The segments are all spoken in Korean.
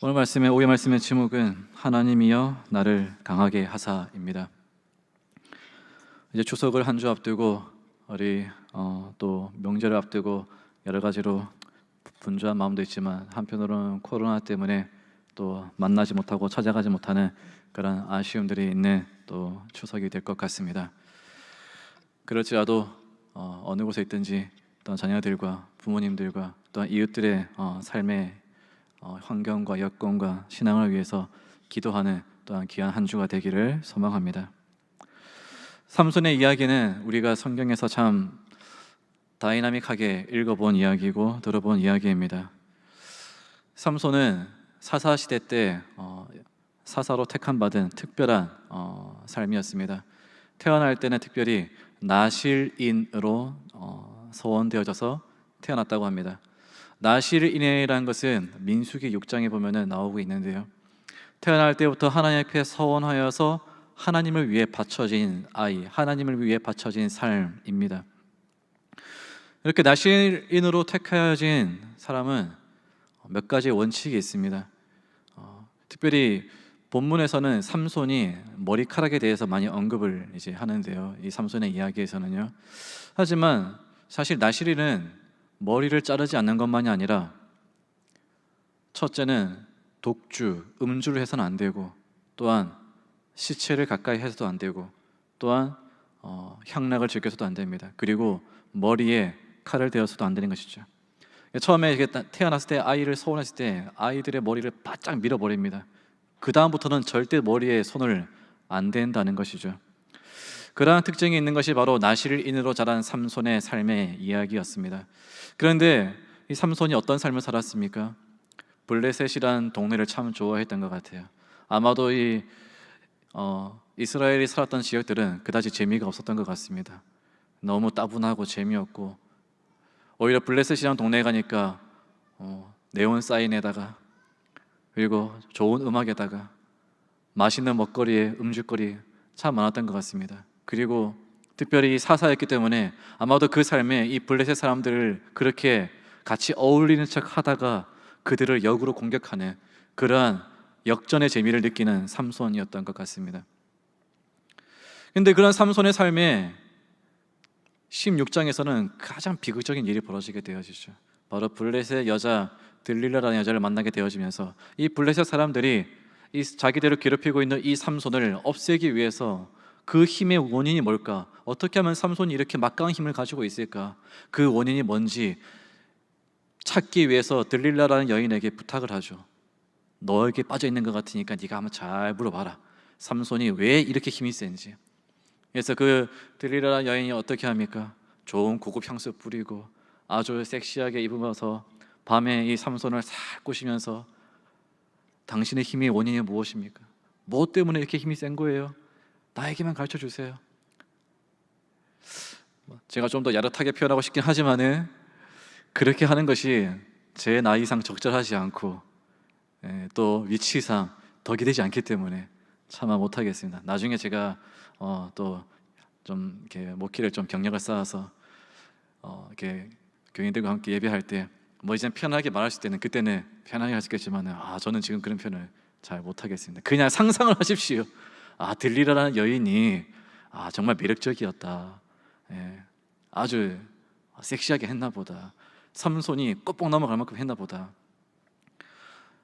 오늘 오후의 말씀의 제목은 하나님이여 나를 강하게 하사입니다. 이제 추석을 한 주 앞두고 우리 또 명절을 앞두고 여러 가지로 분주한 마음도 있지만 한편으로는 코로나 때문에 또 만나지 못하고 찾아가지 못하는 그런 아쉬움들이 있는 또 추석이 될 것 같습니다. 그렇지라도 어느 곳에 있든지 또 자녀들과 부모님들과 또 이웃들의 삶의 환경과 여건과 신앙을 위해서 기도하는 또한 귀한 한 주가 되기를 소망합니다. 삼손의 이야기는 우리가 성경에서 참 다이나믹하게 읽어본 이야기고 들어본 이야기입니다. 삼손은 사사시대 때 사사로 택함받은 특별한 삶이었습니다. 태어날 때는 특별히 나실인으로 서원되어져서 태어났다고 합니다. 나실인이라는 것은 민수기 6장에 보면 나오고 있는데요, 태어날 때부터 하나님 앞에 서원하여서 하나님을 위해 바쳐진 아이, 하나님을 위해 바쳐진 삶입니다. 이렇게 나실인으로 택하여진 사람은 몇 가지 원칙이 있습니다. 특별히 본문에서는 삼손이 머리카락에 대해서 많이 언급을 이제 하는데요, 이 삼손의 이야기에서는요. 하지만 사실 나실인은 머리를 자르지 않는 것만이 아니라 첫째는 독주, 음주를 해서는 안 되고, 또한 시체를 가까이 해서도 안 되고, 또한 향락을 즐겨서도 안 됩니다. 그리고 머리에 칼을 대어서도 안 되는 것이죠. 처음에 태어났을 때 아이를 서원했을 때 아이들의 머리를 바짝 밀어버립니다. 그 다음부터는 절대 머리에 손을 안 댄다는 것이죠. 그러한 특징이 있는 것이 바로 나실인으로 자란 삼손의 삶의 이야기였습니다. 그런데 이 삼손이 어떤 삶을 살았습니까? 블레셋이란 동네를 참 좋아했던 것 같아요. 아마도 이스라엘이 살았던 지역들은 그다지 재미가 없었던 것 같습니다. 너무 따분하고 재미없고, 오히려 블레셋이란 동네에 가니까 네온 사인에다가, 그리고 좋은 음악에다가 맛있는 먹거리에 음주거리 참 많았던 것 같습니다. 그리고 특별히 사사였기 때문에 아마도 그 삶에 이 블레셋 사람들을 그렇게 같이 어울리는 척 하다가 그들을 역으로 공격하는 그러한 역전의 재미를 느끼는 삼손이었던 것 같습니다. 그런데 그런 삼손의 삶에 16장에서는 가장 비극적인 일이 벌어지게 되어지죠. 바로 블레셋 여자 들릴라라는 여자를 만나게 되어지면서 이 블레셋 사람들이 자기들을 괴롭히고 있는 이 삼손을 없애기 위해서 그 힘의 원인이 뭘까? 어떻게 하면 삼손이 이렇게 막강한 힘을 가지고 있을까? 그 원인이 뭔지 찾기 위해서 들릴라라는 여인에게 부탁을 하죠. 너에게 빠져 있는 것 같으니까 네가 한번 잘 물어봐라. 삼손이 왜 이렇게 힘이 센지. 그래서 그 들릴라라는 여인이 어떻게 합니까? 좋은 고급 향수 뿌리고 아주 섹시하게 입으면서 밤에 이 삼손을 싹 꼬시면서 당신의 힘의 원인이 무엇입니까? 뭐 때문에 이렇게 힘이 센 거예요? 나에게만 가르쳐 주세요. 제가 좀 더 야릇하게 표현하고 싶긴 하지만은 그렇게 하는 것이 제 나이상 적절하지 않고 또 위치상 덕이 되지 않기 때문에 차마 못하겠습니다. 나중에 제가 또 좀 이렇게 목회를 좀 경력을 쌓아서 이렇게 교인들과 함께 예배할 때 뭐 이제 편하게 말할 수 있는 그때는 편하게 할 수 있겠지만 저는 지금 그런 표현을 잘 못하겠습니다. 그냥 상상을 하십시오. 들리라라는 여인이 정말 매력적이었다. 아주 섹시하게 했나 보다. 삼손이 꼭꼭 넘어갈 만큼 했나 보다.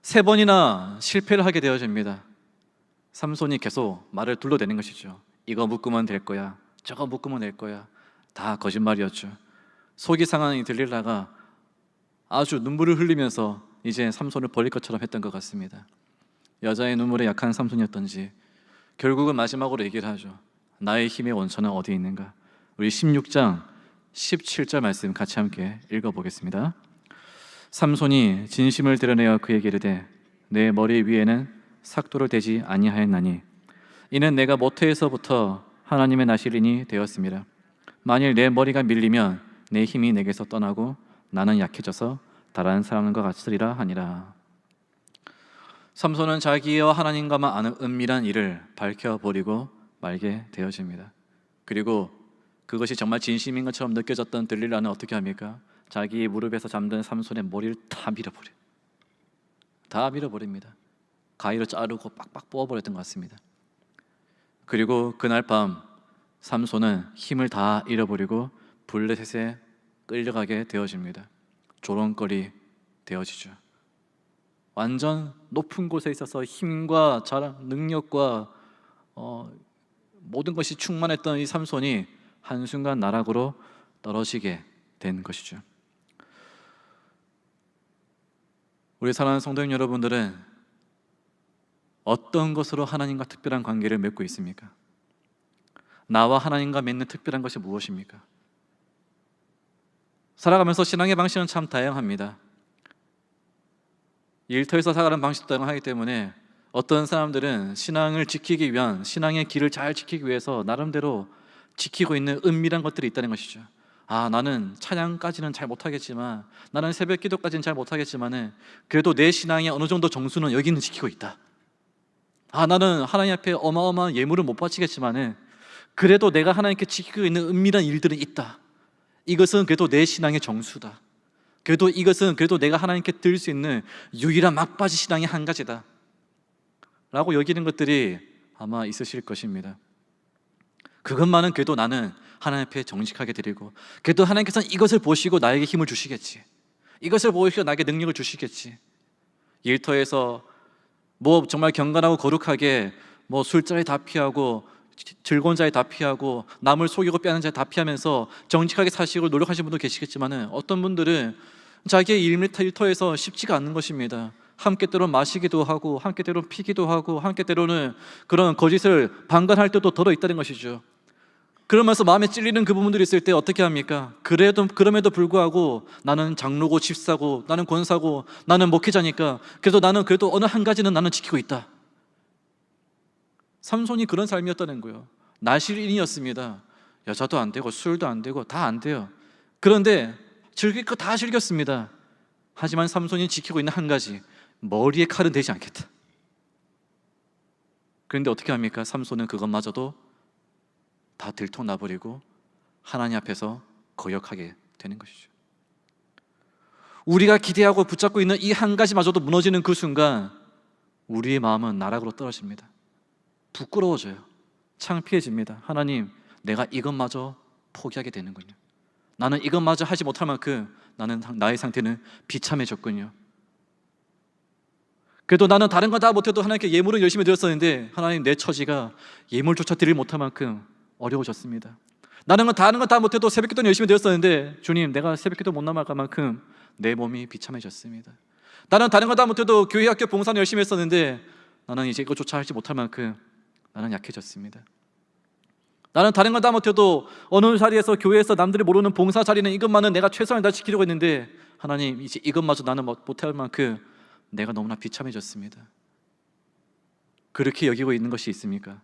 3번이나 실패를 하게 되어집니다. 삼손이 계속 말을 둘러대는 것이죠. 이거 묶으면 될 거야, 저거 묶으면 될 거야. 다 거짓말이었죠. 속이 상한 이 들릴라가 아주 눈물을 흘리면서 이제 삼손을 버릴 것처럼 했던 것 같습니다. 여자의 눈물에 약한 삼손이었던지 결국은 마지막으로 얘기를 하죠. 나의 힘의 원천은 어디에 있는가? 우리 16장 17절 말씀 같이 함께 읽어보겠습니다. 삼손이 진심을 드러내어 그에게 이르되 내 머리 위에는 삭도를 대지 아니하였나니 이는 내가 모태에서부터 하나님의 나실인이 되었습니다. 만일 내 머리가 밀리면 내 힘이 내게서 떠나고 나는 약해져서 다른 사람과 같으리라 하니라. 삼손은 자기와 하나님과만 아는 은밀한 일을 밝혀버리고 말게 되어집니다. 그리고 그것이 정말 진심인 것처럼 느껴졌던 들릴라는 어떻게 합니까? 자기 무릎에서 잠든 삼손의 머리를 다 밀어버려. 다 밀어버립니다. 가위로 자르고 빡빡 뽑아버렸던 것 같습니다. 그리고 그날 밤 삼손은 힘을 다 잃어버리고 블레셋에 끌려가게 되어집니다. 조롱거리 되어지죠. 완전 높은 곳에 있어서 힘과 자랑, 능력과 모든 것이 충만했던 이 삼손이 한순간 나락으로 떨어지게 된 것이죠. 우리 사랑하는 성도님 여러분들은 어떤 것으로 하나님과 특별한 관계를 맺고 있습니까? 나와 하나님과 맺는 특별한 것이 무엇입니까? 살아가면서 신앙의 방식은 참 다양합니다. 일터에서 살아가는 방식도 다양하기 때문에 어떤 사람들은 신앙을 지키기 위한, 신앙의 길을 잘 지키기 위해서 나름대로 지키고 있는 은밀한 것들이 있다는 것이죠. 나는 찬양까지는 잘 못하겠지만, 나는 새벽 기도까지는 잘 못하겠지만 그래도 내 신앙의 어느 정도 정수는 여기는 지키고 있다. 나는 하나님 앞에 어마어마한 예물을 못 바치겠지만 그래도 내가 하나님께 지키고 있는 은밀한 일들은 있다. 이것은 그래도 내 신앙의 정수다. 그래도 이것은 그래도 내가 하나님께 드릴 수 있는 유일한 막바지 신앙의 한 가지다 라고 여기는 것들이 아마 있으실 것입니다. 그것만은 그래도 나는 하나님 앞에 정직하게 드리고, 그래도 하나님께서는 이것을 보시고 나에게 힘을 주시겠지, 이것을 보시고 나에게 능력을 주시겠지. 일터에서 정말 경건하고 거룩하게 술자리 다 피하고 즐거운 자리 다 피하고 남을 속이고 빼는 자리 다 피하면서 정직하게 사시고 노력하시는 분도 계시겠지만 어떤 분들은 자기의 일터에서 쉽지가 않는 것입니다. 함께 때로는 마시기도 하고, 함께 때로는 피기도 하고, 함께 때로는 그런 거짓을 방관할 때도 더러 있다는 것이죠. 그러면서 마음에 찔리는 그 부분들이 있을 때 어떻게 합니까? 그럼에도 불구하고 나는 장로고 집사고 나는 권사고 나는 목회자니까 그래도 나는 그래도 어느 한 가지는 나는 지키고 있다. 삼손이 그런 삶이었다는 거예요. 나실인이었습니다. 여자도 안 되고 술도 안 되고 다 안 돼요. 그런데 즐길 거 다 즐겼습니다. 하지만 삼손이 지키고 있는 한 가지, 머리에 칼은 대지 않겠다. 그런데 어떻게 합니까? 삼손은 그것마저도 다 들통나버리고 하나님 앞에서 거역하게 되는 것이죠. 우리가 기대하고 붙잡고 있는 이 한 가지마저도 무너지는 그 순간 우리의 마음은 나락으로 떨어집니다. 부끄러워져요. 창피해집니다. 하나님, 내가 이것마저 포기하게 되는군요. 나는 이것마저 하지 못할 만큼 나의 상태는 비참해졌군요. 그래도 나는 다른 거 다 못해도 하나님께 예물을 열심히 드렸었는데 하나님, 내 처지가 예물조차 드릴 못할 만큼 어려워졌습니다. 나는 다른 거 다 못해도 새벽기도는 열심히 드렸었는데 주님, 내가 새벽기도 못 나갈 만큼 내 몸이 비참해졌습니다. 나는 다른 거 다 못해도 교회 학교 봉사는 열심히 했었는데 나는 이제 이것조차 하지 못할 만큼 나는 약해졌습니다. 나는 다른 건 다 못해도 어느 자리에서 교회에서 남들이 모르는 봉사 자리는 이것만은 내가 최선을 다 지키려고 했는데 하나님, 이제 이것마저 나는 못할 만큼 내가 너무나 비참해졌습니다. 그렇게 여기고 있는 것이 있습니까?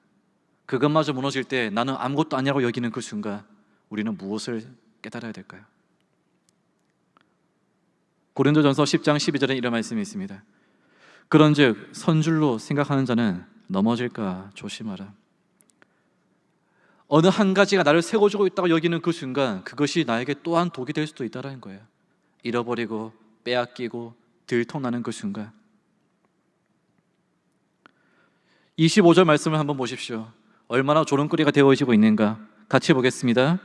그것마저 무너질 때 나는 아무것도 아니라고 여기는 그 순간 우리는 무엇을 깨달아야 될까요? 고린도전서 10장 12절에 이런 말씀이 있습니다. 그런즉 선줄로 생각하는 자는 넘어질까 조심하라. 어느 한 가지가 나를 세워주고 있다고 여기는 그 순간 그것이 나에게 또한 독이 될 수도 있다는 거예요. 잃어버리고 빼앗기고 들통나는 그 순간. 25절 말씀을 한번 보십시오. 얼마나 조롱거리가 되어지고 있는가. 같이 보겠습니다.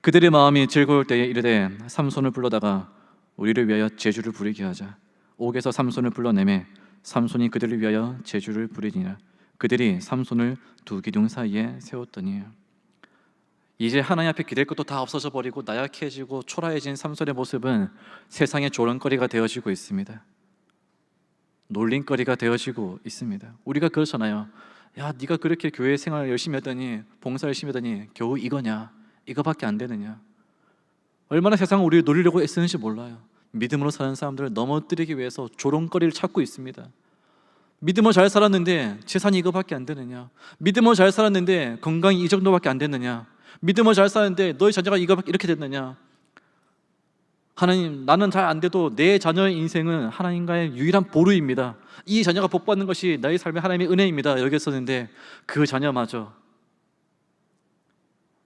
그들의 마음이 즐거울 때에 이르되 삼손을 불러다가 우리를 위하여 제주를 부리게 하자. 옥에서 삼손을 불러내매 삼손이 그들을 위하여 제주를 부리니라. 그들이 삼손을 두 기둥 사이에 세웠더니. 이제 하나님 앞에 기댈 것도 다 없어져 버리고 나약해지고 초라해진 삼손의 모습은 세상의 조롱거리가 되어지고 있습니다. 놀림거리가 되어지고 있습니다. 우리가 그렇잖아요. 야, 네가 그렇게 교회 생활 열심히 했더니, 봉사 열심히 했더니 겨우 이거냐? 이거밖에 안 되느냐? 얼마나 세상은 우리를 노리려고 애쓰는지 몰라요. 믿음으로 사는 사람들을 넘어뜨리기 위해서 조롱거리를 찾고 있습니다. 믿음으로 잘 살았는데 재산이 이거밖에 안 되느냐? 믿음으로 잘 살았는데 건강이 이 정도밖에 안 되느냐? 믿음으로 잘 살았는데 너의 자녀가 이렇게 됐느냐? 하나님, 나는 잘 안 돼도 내 자녀의 인생은 하나님과의 유일한 보루입니다. 이 자녀가 복받는 것이 나의 삶의 하나님의 은혜입니다. 여기 있었는데 그 자녀마저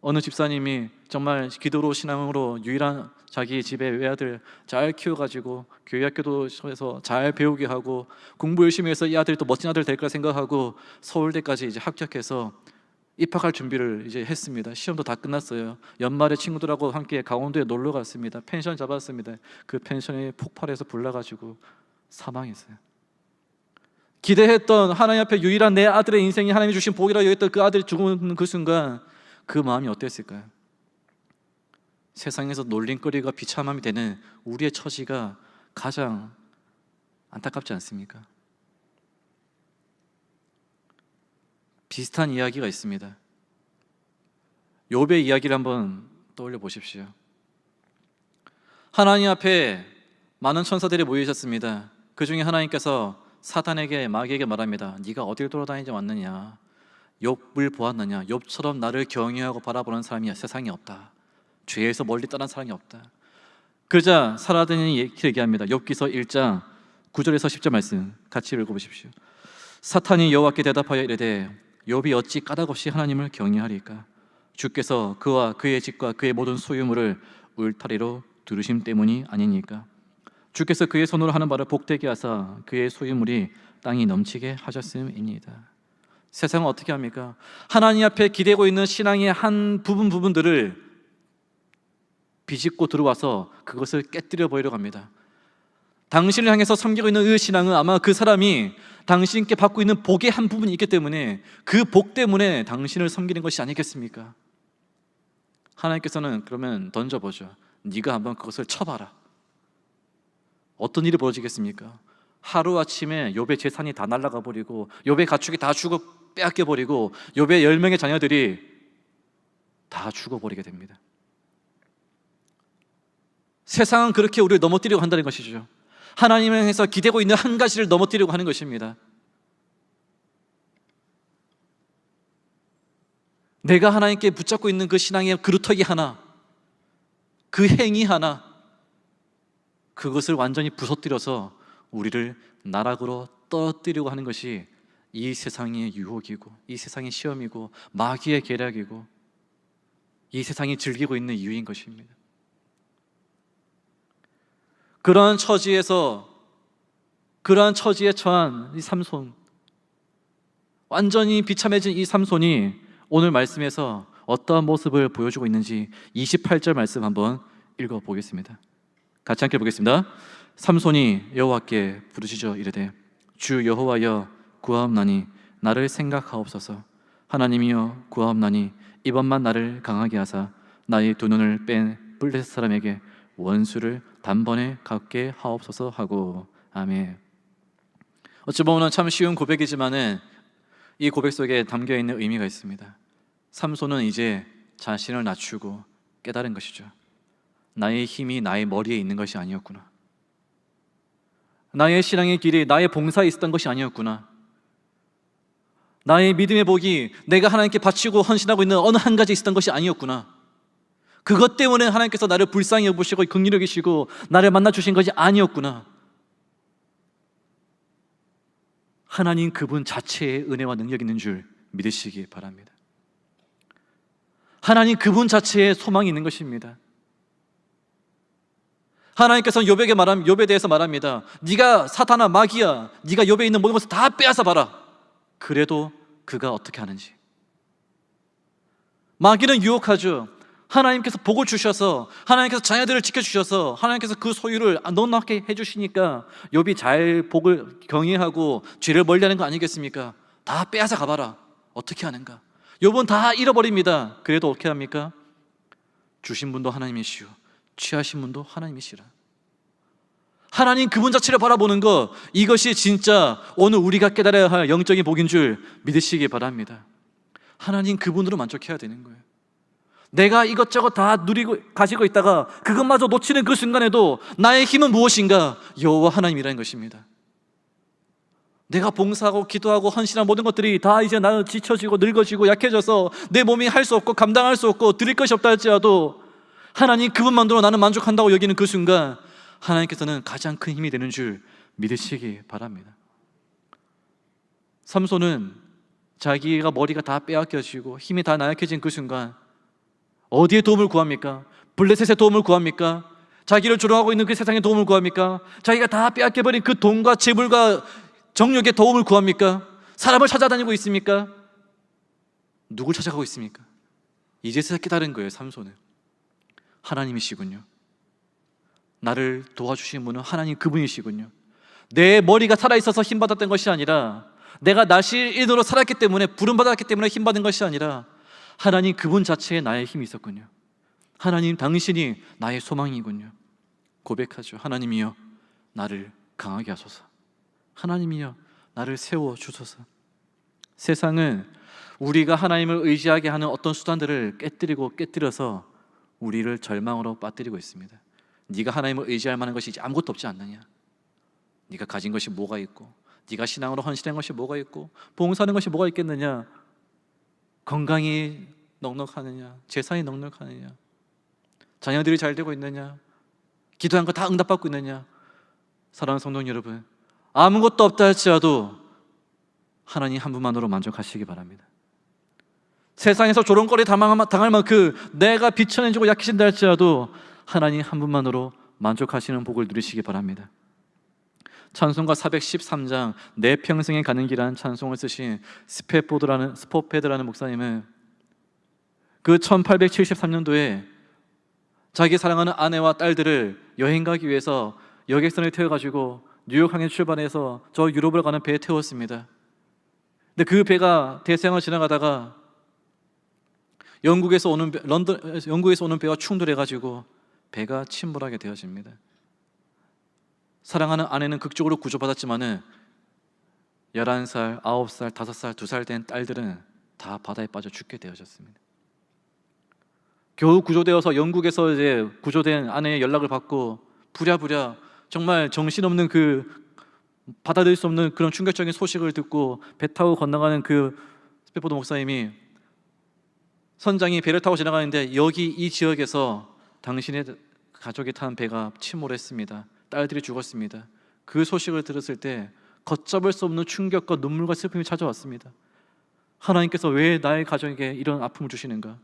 어느 집사님이 정말 기도로 신앙으로 유일한 자기 집의 외아들 잘 키워가지고 교회 학교도에서 잘 배우게 하고 공부 열심히 해서 이 아들이 또 멋진 아들 될 거라 생각하고 서울대까지 이제 합격해서 입학할 준비를 이제 했습니다. 시험도 다 끝났어요. 연말에 친구들하고 함께 강원도에 놀러 갔습니다. 펜션 잡았습니다. 그 펜션이 폭발해서 불나가지고 사망했어요. 기대했던 하나님 앞에 유일한 내 아들의 인생이 하나님이 주신 복이라 여겼던 그 아들이 죽은 그 순간 그 마음이 어땠을까요? 세상에서 놀림거리가 비참함이 되는 우리의 처지가 가장 안타깝지 않습니까? 비슷한 이야기가 있습니다. 욥의 이야기를 한번 떠올려 보십시오. 하나님 앞에 많은 천사들이 모여 있었습니다. 그 중에 하나님께서 사탄에게 마귀에게 말합니다. 네가 어딜 돌아다니지 왔느냐? 욥을 보았느냐? 욥처럼 나를 경외하고 바라보는 사람이 세상에 없다. 죄에서 멀리 떠난 사람이 없다. 그러자 사라드니 이렇게 얘기합니다. 욥기서 1장 9절에서 10절 말씀 같이 읽어보십시오. 사탄이 여호와께 대답하여 이르되 욥이 어찌 까닭없이 하나님을 경외하리까? 주께서 그와 그의 집과 그의 모든 소유물을 울타리로 두르심 때문이 아니니까? 주께서 그의 손으로 하는 바를 복되게 하사 그의 소유물이 땅이 넘치게 하셨음이니이다. 세상은 어떻게 합니까? 하나님 앞에 기대고 있는 신앙의 한 부분들을 비집고 들어와서 그것을 깨뜨려 버리려고 합니다. 당신을 향해서 섬기고 있는 그 신앙은 아마 그 사람이 당신께 받고 있는 복의 한 부분이 있기 때문에 그 복 때문에 당신을 섬기는 것이 아니겠습니까? 하나님께서는 그러면 던져보죠. 네가 한번 그것을 쳐봐라. 어떤 일이 벌어지겠습니까? 하루아침에 욥의 재산이 다 날아가 버리고 욥의 가축이 다 죽어 빼앗겨 버리고 욥의 10명의 자녀들이 다 죽어버리게 됩니다. 세상은 그렇게 우리를 넘어뜨리려고 한다는 것이죠. 하나님을 향해서 기대고 있는 한 가지를 넘어뜨리려고 하는 것입니다. 내가 하나님께 붙잡고 있는 그 신앙의 그루터기 하나, 그 행위 하나, 그것을 완전히 부서뜨려서 우리를 나락으로 떨어뜨리려고 하는 것이 이 세상의 유혹이고 이 세상의 시험이고 마귀의 계략이고 이 세상이 즐기고 있는 이유인 것입니다. 그러한 처지에 처한 이 삼손, 완전히 비참해진 이 삼손이 오늘 말씀에서 어떠한 모습을 보여주고 있는지 28절 말씀 한번 읽어보겠습니다. 같이 함께 보겠습니다. 삼손이 여호와께 부르짖어 이르되 주 여호와여 구하옵나니 나를 생각하옵소서. 하나님이여 구하옵나니 이번만 나를 강하게 하사 나의 두 눈을 뺀 블레셋 사람에게 원수를 단번에 갚게 하옵소서 하고. 아멘. 어찌 보면 참 쉬운 고백이지만은 이 고백 속에 담겨 있는 의미가 있습니다. 삼손은 이제 자신을 낮추고 깨달은 것이죠. 나의 힘이 나의 머리에 있는 것이 아니었구나. 나의 신앙의 길이 나의 봉사에 있었던 것이 아니었구나. 나의 믿음의 복이 내가 하나님께 바치고 헌신하고 있는 어느 한 가지 있었던 것이 아니었구나. 그것 때문에 하나님께서 나를 불쌍히 여기시고 긍휼히 여기시고 나를 만나 주신 것이 아니었구나. 하나님 그분 자체의 은혜와 능력이 있는 줄 믿으시기 바랍니다. 하나님 그분 자체의 소망이 있는 것입니다. 하나님께서는 욥에 대해서 말합니다. 네가 사탄아 마귀야, 네가 욥에 있는 모든 것을 다 빼앗아 봐라. 그래도 그가 어떻게 하는지. 마귀는 유혹하죠. 하나님께서 복을 주셔서 하나님께서 자녀들을 지켜주셔서 하나님께서 그 소유를 넉넉하게 해주시니까 욥이 잘 복을 경외하고 죄를 멀리하는 거 아니겠습니까? 다 빼앗아 가봐라. 어떻게 하는가? 욥은 다 잃어버립니다. 그래도 어떻게 합니까? 주신 분도 하나님이시오, 취하신 분도 하나님이시라. 하나님 그분 자체를 바라보는 것, 이것이 진짜 오늘 우리가 깨달아야 할 영적인 복인 줄 믿으시기 바랍니다. 하나님 그분으로 만족해야 되는 거예요. 내가 이것저것 다 누리고 가지고 있다가 그것마저 놓치는 그 순간에도 나의 힘은 무엇인가? 여호와 하나님이라는 것입니다. 내가 봉사하고 기도하고 헌신한 모든 것들이 다 이제 나는 지쳐지고 늙어지고 약해져서 내 몸이 할 수 없고 감당할 수 없고 드릴 것이 없다 할지라도 하나님 그분만으로 나는 만족한다고 여기는 그 순간 하나님께서는 가장 큰 힘이 되는 줄 믿으시기 바랍니다. 삼손은 자기가 머리가 다 빼앗겨지고 힘이 다 나약해진 그 순간 어디에 도움을 구합니까? 블레셋의 도움을 구합니까? 자기를 조롱하고 있는 그 세상의 도움을 구합니까? 자기가 다 빼앗겨버린 그 돈과 재물과 정욕의 도움을 구합니까? 사람을 찾아다니고 있습니까? 누굴 찾아가고 있습니까? 이제서야 깨달은 거예요. 삼손은 하나님이시군요. 나를 도와주신 분은 하나님 그분이시군요. 내 머리가 살아있어서 힘받았던 것이 아니라, 내가 나시인으로 살았기 때문에, 부름받았기 때문에 힘받은 것이 아니라, 하나님 그분 자체에 나의 힘이 있었군요. 하나님 당신이 나의 소망이군요. 고백하죠. 하나님이여 나를 강하게 하소서. 하나님이여 나를 세워주소서. 세상은 우리가 하나님을 의지하게 하는 어떤 수단들을 깨뜨려서 우리를 절망으로 빠뜨리고 있습니다. 네가 하나님을 의지할 만한 것이 이제 아무것도 없지 않느냐? 네가 가진 것이 뭐가 있고, 네가 신앙으로 헌신한 것이 뭐가 있고, 봉사하는 것이 뭐가 있겠느냐? 건강이 넉넉하느냐? 재산이 넉넉하느냐? 자녀들이 잘 되고 있느냐? 기도한 거 다 응답받고 있느냐? 사랑하는 성도 여러분, 아무것도 없다 할지라도 하나님 한 분만으로 만족하시기 바랍니다. 세상에서 조롱거리 당할 만큼 내가 비천해지고 약해진다 할지라도 하나님 한 분만으로 만족하시는 복을 누리시기 바랍니다. 찬송가 413장 내 평생에 가는 길이라는 찬송을 쓰신 스포페드라는 목사님은 그 1873년도에 자기 사랑하는 아내와 딸들을 여행 가기 위해서 여객선을 태워가지고 뉴욕 항해 출발해서 저 유럽을 가는 배에 태웠습니다. 근데 그 배가 대서양을 지나가다가 영국에서 오는 배와 충돌해가지고 배가 침몰하게 되어집니다. 사랑하는 아내는 극적으로 구조받았지만은 11살, 9살, 5살, 2살 된 딸들은 다 바다에 빠져 죽게 되어졌습니다. 겨우 구조되어서 영국에서 이제 구조된 아내의 연락을 받고 부랴부랴 정말 정신없는 받아들일 수 없는 그런 충격적인 소식을 듣고 배 타고 건너가는 그 스페포드 목사님이 선장이 배를 타고 지나가는데 여기 이 지역에서 당신의 가족이 탄 배가 침몰했습니다. 딸들이 죽었습니다. 그 소식을 들었을 때 걷잡을 수 없는 충격과 눈물과 슬픔이 찾아왔습니다. 하나님께서 왜 나의 가정에게 이런 아픔을 주시는가?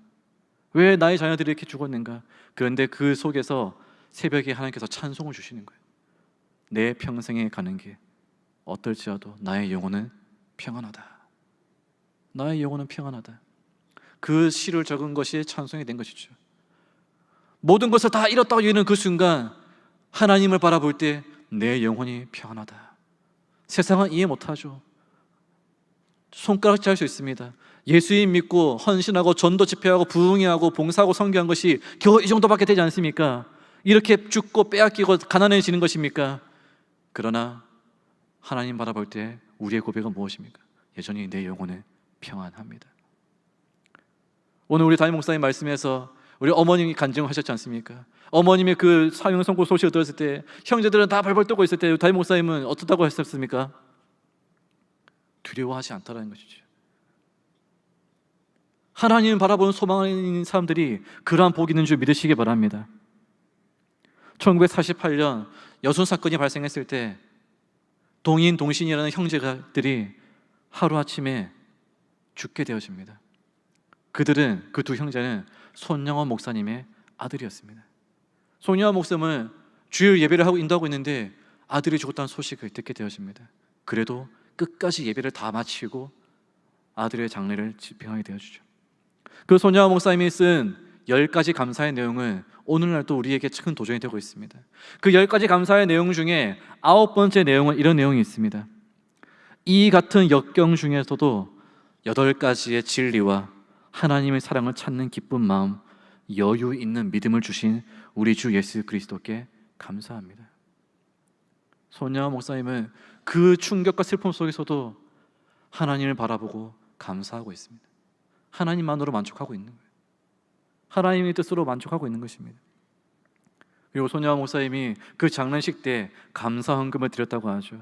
왜 나의 자녀들이 이렇게 죽었는가? 그런데 그 속에서 새벽에 하나님께서 찬송을 주시는 거예요. 내 평생에 가는 길 어떨지라도 나의 영혼은 평안하다. 나의 영혼은 평안하다. 그 시를 적은 것이 찬송이 된 것이죠. 모든 것을 다 잃었다고 여기는 그 순간 하나님을 바라볼 때 내 영혼이 평안하다. 세상은 이해 못하죠. 손가락질 할 수 있습니다. 예수님 믿고 헌신하고 전도 집회하고 부흥회하고 봉사하고 선교한 것이 겨우 이 정도밖에 되지 않습니까? 이렇게 죽고 빼앗기고 가난해지는 것입니까? 그러나 하나님 바라볼 때 우리의 고백은 무엇입니까? 여전히 내 영혼은 평안합니다. 오늘 우리 담임 목사님 말씀에서 우리 어머님이 간증을 하셨지 않습니까? 어머님의 그 사형 선고 소식을 들었을 때 형제들은 다 벌벌 떨고 있을 때 담임 목사님은 어떻다고 했었습니까? 두려워하지 않다라는 것이죠. 하나님을 바라보는 소망을 있는 사람들이 그러한 복이 있는 줄 믿으시기 바랍니다. 1948년 여순 사건이 발생했을 때 동인, 동신이라는 형제들이 하루아침에 죽게 되어집니다. 그들은, 그 두 형제는 손영원 목사님의 아들이었습니다. 손영원 목사님은 주일 예배를 하고 인도하고 있는데 아들이 죽었다는 소식을 듣게 되어집니다. 그래도 끝까지 예배를 다 마치고 아들의 장례를 집행하게 되어주죠. 그 손영원 목사님이 쓴 10가지 감사의 내용은 오늘날도 우리에게 큰 도전이 되고 있습니다. 그 10가지 감사의 내용 중에 9번째 내용은 이런 내용이 있습니다. 이 같은 역경 중에서도 8가지의 진리와 하나님의 사랑을 찾는 기쁜 마음, 여유 있는 믿음을 주신 우리 주 예수 그리스도께 감사합니다. 손영원 목사님은 그 충격과 슬픔 속에서도 하나님을 바라보고 감사하고 있습니다. 하나님만으로 만족하고 있는 거예요. 하나님의 뜻으로 만족하고 있는 것입니다. 그리고 손영원 목사님이 그 장례식 때 감사 헌금을 드렸다고 하죠.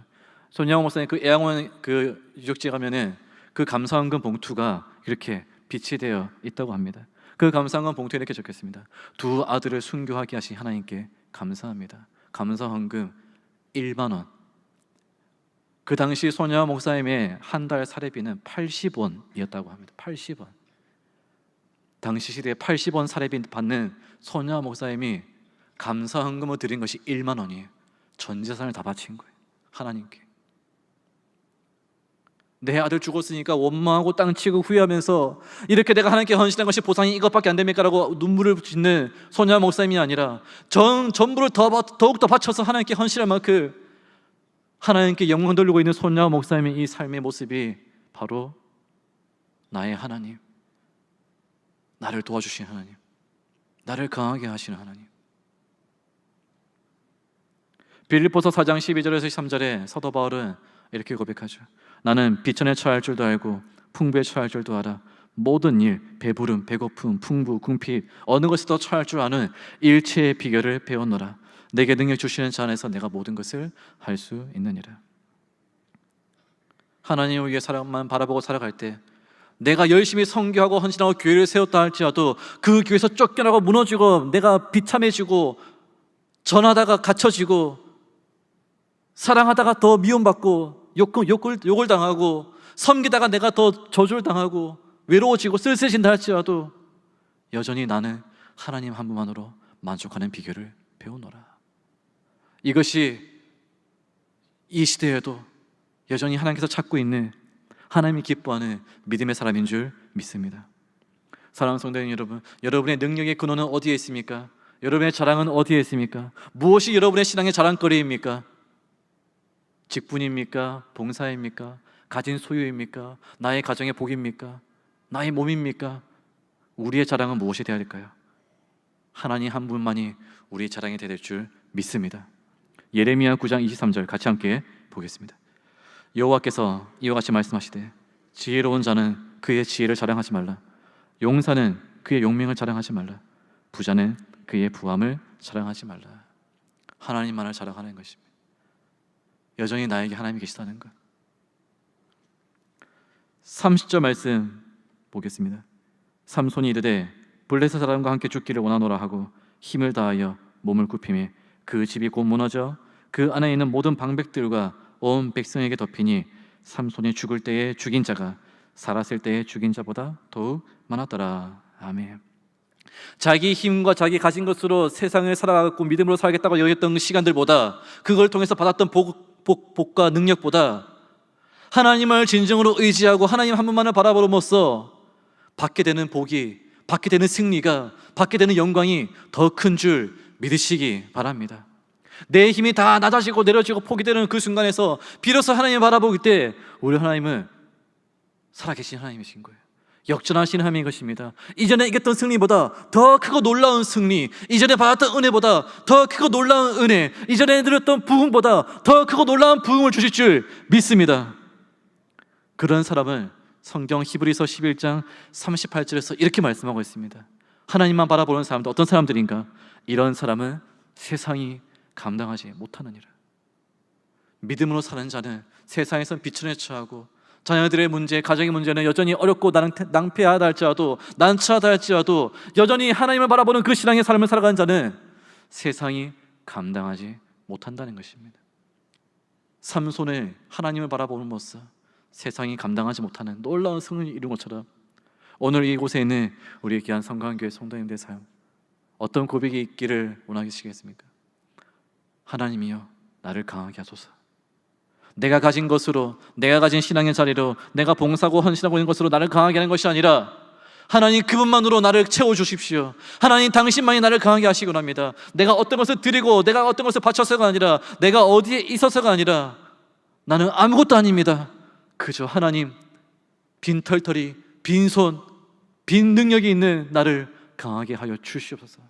손영원 목사님 그 애양원 그 유적지에 가면은 그 감사 헌금 봉투가 이렇게 빛이 되어 있다고 합니다. 그 감사 헌금 봉투에 이렇게 적혔습니다. 두 아들을 순교하게 하신 하나님께 감사합니다. 감사 헌금 1만 원. 그 당시 손영원 목사님의 한 달 사례비는 80원이었다고 합니다. 80원. 당시 시대에 80원 사례비 받는 손야 목사님이 감사 헌금을 드린 것이 1만 원이에요. 전 재산을 다 바친 거예요, 하나님께. 내 아들 죽었으니까 원망하고 땅치고 후회하면서 이렇게 내가 하나님께 헌신한 것이 보상이 이것밖에 안 됩니까? 라고 눈물을 짓는 손야 목사님이 아니라 전부를 더욱더 바쳐서 하나님께 헌신할 만큼 하나님께 영광 돌리고 있는 손야 목사님의 이 삶의 모습이 바로 나의 하나님, 나를 도와주신 하나님, 나를 강하게 하시는 하나님. 빌립보서 4장 12절에서 13절에 사도 바울은 이렇게 고백하죠. 나는 비천에 처할 줄도 알고 풍부에 처할 줄도 알아. 모든 일, 배부름, 배고픔, 풍부, 궁핍, 어느 것에도 처할 줄 아는 일체의 비결을 배웠노라. 내게 능력 주시는 자 안에서 내가 모든 것을 할 수 있느니라. 하나님을 위해 사람만 바라보고 살아갈 때 내가 열심히 선교하고 헌신하고 교회를 세웠다 할지라도 그 교회에서 쫓겨나고 무너지고 내가 비참해지고 전하다가 갇혀지고 사랑하다가 더 미움받고 욕을 당하고 섬기다가 내가 더 저주를 당하고 외로워지고 쓸쓸해진다 할지라도 여전히 나는 하나님 한 분만으로 만족하는 비결을 배우노라. 이것이 이 시대에도 여전히 하나님께서 찾고 있는, 하나님이 기뻐하는 믿음의 사람인 줄 믿습니다. 사랑하는 성도님 여러분, 여러분의 능력의 근원은 어디에 있습니까? 여러분의 자랑은 어디에 있습니까? 무엇이 여러분의 신앙의 자랑거리입니까? 직분입니까? 봉사입니까? 가진 소유입니까? 나의 가정의 복입니까? 나의 몸입니까? 우리의 자랑은 무엇이 되어야 될까요? 하나님 한 분만이 우리의 자랑이 되어야 될 줄 믿습니다. 예레미야 9장 23절 같이 함께 보겠습니다. 여호와께서 이와 같이 말씀하시되 지혜로운 자는 그의 지혜를 자랑하지 말라. 용사는 그의 용맹을 자랑하지 말라. 부자는 그의 부함을 자랑하지 말라. 하나님만을 자랑하는 것입니다. 여전히 나에게 하나님이 계시다는 것. 30절 말씀 보겠습니다. 삼손이 이르되 블레셋 사람과 함께 죽기를 원하노라 하고 힘을 다하여 몸을 굽히매 그 집이 곧 무너져 그 안에 있는 모든 방백들과 온 백성에게 덮이니 삼손이 죽을 때에 죽인 자가 살았을 때에 죽인 자보다 더욱 많았더라. 아멘. 자기 힘과 자기 가진 것으로 세상을 살아가고 믿음으로 살겠다고 여겼던 시간들보다, 그걸 통해서 받았던 복과 능력보다 하나님을 진정으로 의지하고 하나님 한 분만을 바라봄으로써 받게 되는 복이, 받게 되는 승리가, 받게 되는 영광이 더 큰 줄 믿으시기 바랍니다. 내 힘이 다 낮아지고 내려지고 포기되는 그 순간에서 비로소 하나님을 바라보기 때 우리 하나님은 살아계신 하나님이신 거예요. 역전하시는 하나님인 것입니다. 이전에 이겼던 승리보다 더 크고 놀라운 승리, 이전에 받았던 은혜보다 더 크고 놀라운 은혜, 이전에 누렸던 부흥보다 더 크고 놀라운 부흥을 주실 줄 믿습니다. 그런 사람은 성경 히브리서 11장 38절에서 이렇게 말씀하고 있습니다. 하나님만 바라보는 사람들 어떤 사람들인가? 이런 사람은 세상이 감당하지 못하느니라. 믿음으로 사는 자는 세상에선 비천에 처하고 자녀들의 문제, 가정의 문제는 여전히 어렵고 낭패하다 할지라도, 난처하다 할지라도 여전히 하나님을 바라보는 그 신앙의 삶을 살아가는 자는 세상이 감당하지 못한다는 것입니다. 삼손을 하나님을 바라보는 모습, 세상이 감당하지 못하는 놀라운 승리를 이룬 것처럼 오늘 이곳에 있는 우리 귀한 성강교회 성도님들의 삶, 어떤 고백이 있기를 원하시겠습니까? 하나님이여 나를 강하게 하소서. 내가 가진 것으로, 내가 가진 신앙의 자리로, 내가 봉사하고 헌신하고 있는 것으로 나를 강하게 하는 것이 아니라 하나님 그분만으로 나를 채워주십시오. 하나님 당신만이 나를 강하게 하시기 원합니다. 내가 어떤 것을 드리고 내가 어떤 것을 바쳐서가 아니라, 내가 어디에 있어서가 아니라, 나는 아무것도 아닙니다. 그저 하나님 빈털터리, 빈손, 빈 능력이 있는 나를 강하게 하여 주시옵소서.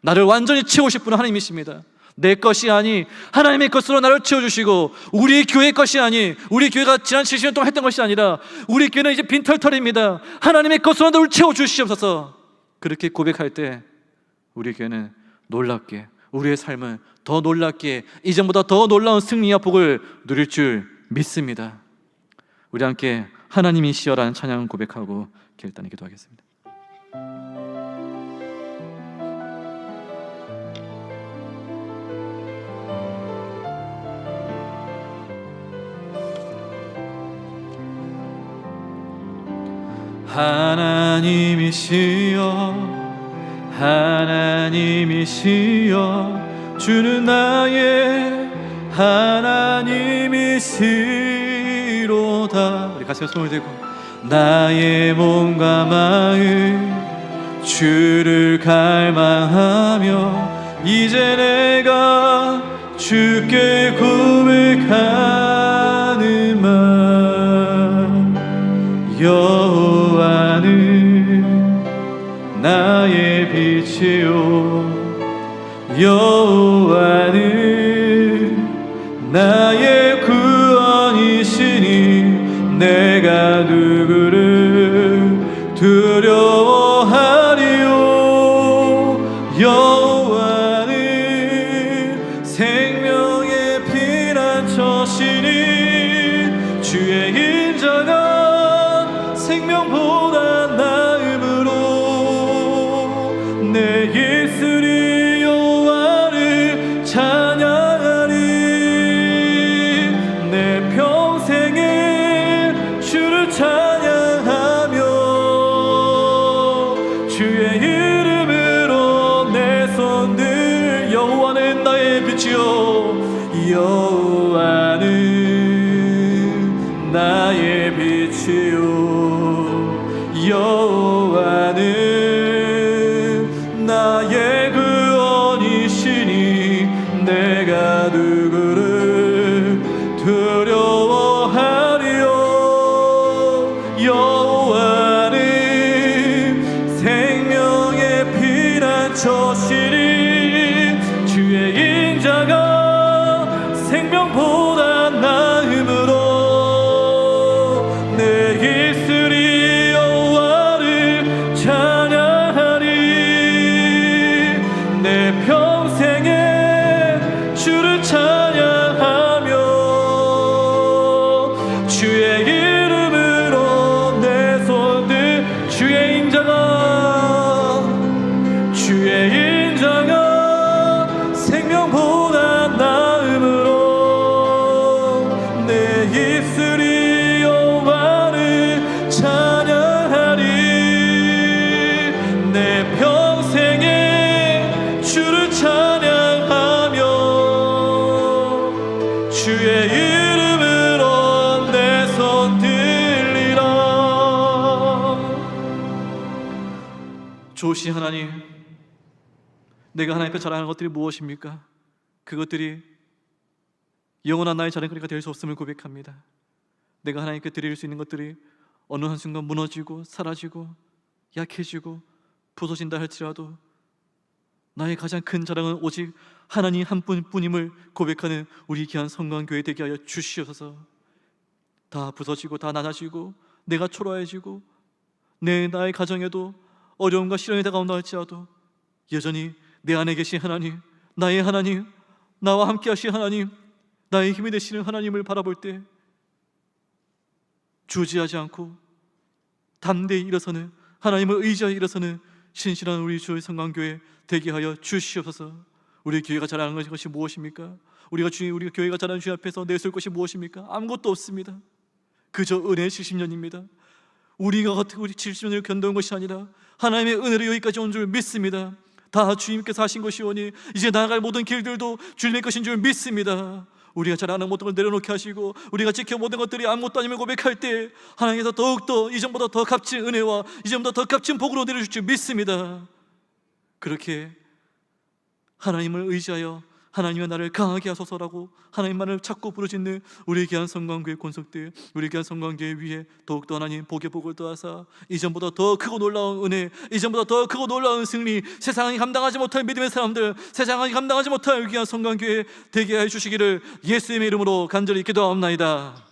나를 완전히 채우실 분은 하나님이십니다. 내 것이 아니 하나님의 것으로 나를 채워주시고, 우리 교회 것이 아니, 우리 교회가 지난 70년 동안 했던 것이 아니라 우리 교회는 이제 빈털털입니다. 하나님의 것으로 나를 채워주시옵소서. 그렇게 고백할 때 우리 교회는 놀랍게, 우리의 삶은 더 놀랍게 이전보다 더 놀라운 승리와 복을 누릴 줄 믿습니다. 우리 함께 하나님이시여라는 찬양을 고백하고 결단에 기도하겠습니다. 하나님이시여 하나님이시여 하나님이시여 주는 나의 하나님이시로다. 우리 같이 손을 들고 나의 몸과 마음 주를 갈망하며 이제 내가 주께 고백하는 말 여호와는 나의 빛이요 여호와는 나의 구원이시니 내가 누구를 두려워하리요 여호와는 생명의 피난처시니 주의 인자가 생명보다 나음으로 내 예수리 여호와를 찬양하리 내 평생에 주를 찬양하며 주의 이름으로 내 손들 여호와는 나의 빛이요 여호와는 나의 빛이요 여호와는 나의 구원이시니 내가 누구를 두려워하리요 여호와는 생명의 피난처시니 주의 인자가 생명보다 나음으로 내 예수리 여호와를 찬양하리 내 평생에 주를 찬양하며 주의 이름으로 내 손들 주의 인자가 생명보다 나음으로 내 예수리 여호와를 찬양하리 내 평생에 주를 찬양하며 주의 이름으로 내 손 들리라. 좋으신 하나님, 내가 하나님께 자랑하는 것들이 무엇입니까? 그것들이 영원한 나의 자랑거리가 될 수 없음을 고백합니다. 내가 하나님께 드릴 수 있는 것들이 어느 한순간 무너지고 사라지고 약해지고 부서진다 할지라도 나의 가장 큰 자랑은 오직 하나님 한 분뿐임을 고백하는 우리 귀한 성광교회 되게 하여 주시옵소서. 다 부서지고 다 나눠지고 내가 초라해지고 나의 가정에도 어려움과 시련이 다가온다 할지라도 여전히 내 안에 계신 하나님, 나의 하나님, 나와 함께 하신 하나님, 나의 힘이 되시는 하나님을 바라볼 때 주지하지 않고 담대히 일어서는, 하나님을 의지하여 일어서는 신실한 우리 주의 성광교회 되게 하여 주시옵소서. 우리 교회가 자랑하는 것이 무엇입니까? 우리 교회가 자랑하는 주님 앞에서 내세울 것이 무엇입니까? 아무것도 없습니다. 그저 은혜의 70년입니다. 우리가 우리 70년을 견뎌온 것이 아니라 하나님의 은혜로 여기까지 온 줄 믿습니다. 다 주님께서 하신 것이오니 이제 나아갈 모든 길들도 주님의 것인 줄 믿습니다. 우리가 잘하는 모든 걸 내려놓게 하시고 우리가 지켜 모든 것들이 아무것도 아님을 고백할 때 하나님께서 더욱더 이전보다 더 값진 은혜와 이전보다 더 값진 복으로 내려줄 줄 믿습니다. 그렇게 하나님을 의지하여 하나님의 나를 강하게 하소서라고 하나님만을 찾고 부르짖는 우리 귀한 성광교회 권속들, 우리 귀한 성광교회 위에 더욱더 하나님 복의 복을 더하사 이전보다 더 크고 놀라운 은혜, 이전보다 더 크고 놀라운 승리, 세상이 감당하지 못할 믿음의 사람들, 세상이 감당하지 못할 귀한 성광교회 되게 해 주시기를 예수님의 이름으로 간절히 기도하옵나이다.